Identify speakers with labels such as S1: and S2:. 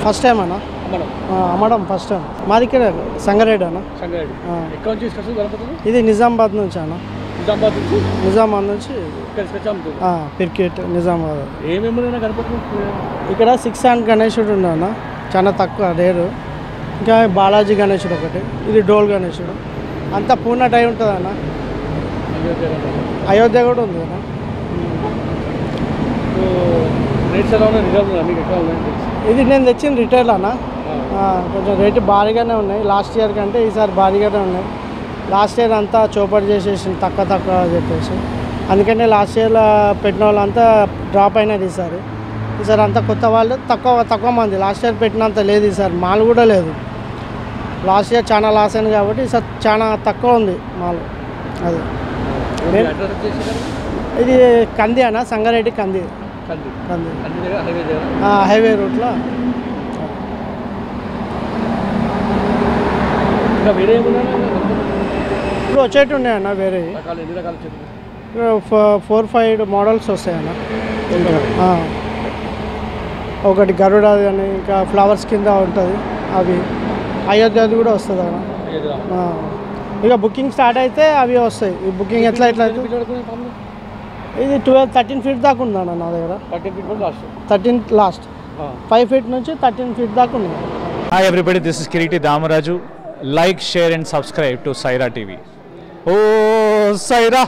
S1: First time అన్న అమ్మడం first time మాది ఇక్కడ సంగారెడ్డి అన్న ఇది నిజామాబాద్ నుంచి అన్న నిజామాబాద్ నుంచి పిర్కిట్ నిజామాబాద్ ఇక్కడ 6 హ్యాండ్ గణేశుడు ఉన్నా అన్న చాలా తక్కువ రేరు ఇంకా బాలాజీ గణేశుడు ఒకటి ఇది డోల్ గణేశుడు అంతా పూర్ణ టై ఉంటుంది అన్న అయోధ్య కూడా ఉంది అన్న ఇది నేను తెచ్చిన రిటైల్ అన్న కొంచెం రేటు భారీగానే ఉన్నాయి లాస్ట్ ఇయర్ కంటే ఈసారి భారీగానే ఉన్నాయి లాస్ట్ ఇయర్ అంతా చోపడి చేసేసి తక్కువ చెప్పేసి అందుకనే లాస్ట్ ఇయర్లో పెట్టిన వాళ్ళంతా డ్రాప్ అయినది ఈసారి అంతా కొత్త వాళ్ళు తక్కువ మంది లాస్ట్ ఇయర్ పెట్టినంత లేదు ఈసారి మాల్ కూడా లేదు లాస్ట్ ఇయర్ చాలా లాస్ అయింది కాబట్టి ఈసారి చాలా తక్కువ ఉంది మాల్ అది ఇది కంది అన్న సంగారెడ్డి కంది హైవే రూట్లో ఇప్పుడు వచ్చేటి ఉన్నాయన్న వేరే 4-5 మోడల్స్ వస్తాయన్న ఒకటి గరుడ అని ఇంకా ఫ్లవర్స్ కింద ఉంటుంది అవి అయోధ్యది కూడా వస్తుంది అన్న ఇక బుకింగ్ స్టార్ట్ అయితే అవి వస్తాయి ఈ బుకింగ్ ఎట్లా ఇది 13 ఫీట్ దాకా ఉందన్న నా దగ్గర 13 లాస్ట్ 5 ఫీట్ నుంచి 13 ఫీట్ దాకా ఉంది.
S2: Hi everybody, this is Kiriti Damaraju. Like, share and subscribe to Saira TV. Oh Saira!